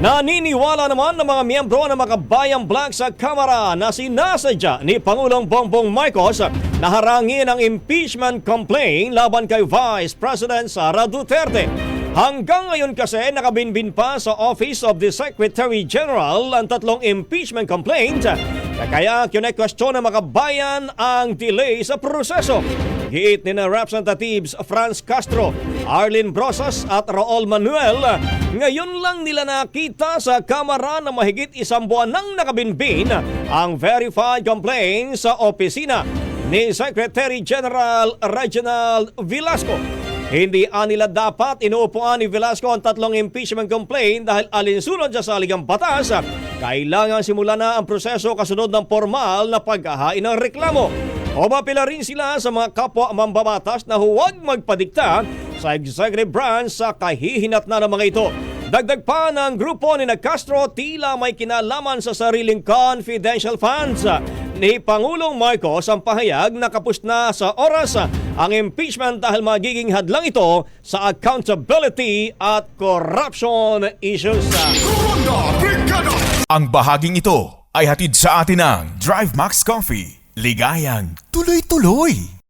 Naniniwala naman ng mga miyembro ng Makabayang Black sa Kamara na sinasadya ni Pangulong Bongbong Marcos na harangin ang impeachment complaint laban kay Vice President Sara Duterte. Hanggang ngayon kasi nakabinbin pa sa Office of the Secretary General ang tatlong impeachment complaint kaya kine-question ng Makabayan ang delay sa proseso. Giit ni na Representatives Franz Castro, Arlene Brosas at Raul Manuel, ngayon lang nila nakita sa Kamara na mahigit isang buwan nang nakabinbin ang verified complaint sa opisina ni Secretary General Reginald Velasco. Hindi nila dapat inuupuan ni Velasco ang tatlong impeachment complaint dahil alinsunod sa saligang batas, kailangan simulan na ang proseso kasunod ng formal na paghahain ng reklamo. O mapila rin sila sa mga kapwa mambabatas na huwag magpadikta sa executive branch sa kahihinat na ng mga ito. Dagdag pa ng grupo ni Castro tila may kinalaman sa sariling confidential funds ni Pangulong Marcos ang pahayag na kapos na sa oras ang impeachment dahil magiging hadlang ito sa accountability at corruption issues. Ang bahaging ito ay hatid sa atin ng Drive Max Coffee. Ligayang tuloy-tuloy.